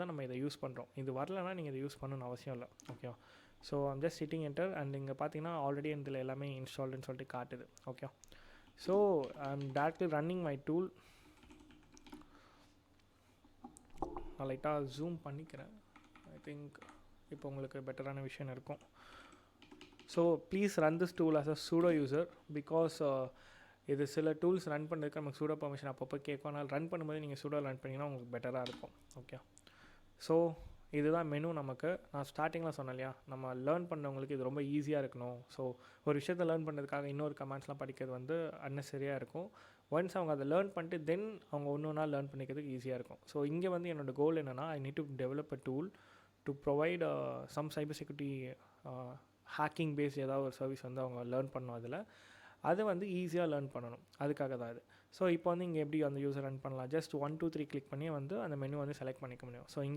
தான் நம்ம இதை யூஸ் பண்ணுறோம். இது வரலன்னா நீங்கள் இதை யூஸ் பண்ணணும்னு அவசியம் இல்லை. Okay. So I'm just sitting enter and இங்கே பார்த்தீங்கன்னா ஆல்ரெடி இதில் எல்லாமே இன்ஸ்டால்டுன்னு சொல்லிட்டு காட்டுது. Okay. So I'm directly running my tool. நான் லைட்டாக ஜூம் பண்ணிக்கிறேன். ஐ திங்க் இப்போ உங்களுக்கு பெட்டரான விஷயம் இருக்கும். So please run this tool as a sudo user because இது சில டூல்ஸ் ரன் பண்ணுறதுக்கு நமக்கு சூடோ பர்மிஷன் அப்பப்போ கேட்கும். அதனால் ரன் பண்ணும்போது நீங்கள் சூடோ ரன் பண்ணிங்கன்னா உங்களுக்கு பெட்டராக இருக்கும். ஓகே. ஸோ இதுதான் மெனு. நமக்கு நான் ஸ்டார்டிங்கில் சொன்னேன் இல்லையா, நம்ம லேர்ன் பண்ணவங்களுக்கு இது ரொம்ப ஈஸியாக இருக்கணும். ஸோ ஒரு விஷயத்தை லேர்ன் பண்ணுறதுக்காக இன்னொரு கமெண்ட்ஸ்லாம் படிக்கிறது வந்து அன்னெசரியாக இருக்கும். ஒன்ஸ் அவங்க அதை லேர்ன் பண்ணிட்டு தென் அவங்க ஒன்று ஒன்றா லேர்ன் பண்ணிக்கிறதுக்கு ஈஸியாக இருக்கும். ஸோ இங்கே வந்து என்னோடய கோல் என்னென்னா, I need to develop a tool to provide some cyber security hacking base ஏதாவது ஒரு சர்வீஸ் வந்து அவங்க லேர்ன் பண்ணணும். அதில் அதை வந்து ஈஸியாக லேர்ன் பண்ணணும். அதுக்காக தான் இது. ஸோ இப்போ வந்து இங்கே எப்படி அந்த யூஸர் ரன் பண்ணலாம், ஜஸ்ட் 1 2 3 கிளிக் பண்ணி வந்து அந்த மெனு வந்து செலக்ட் பண்ணிக்க முடியும். ஸோ இங்கே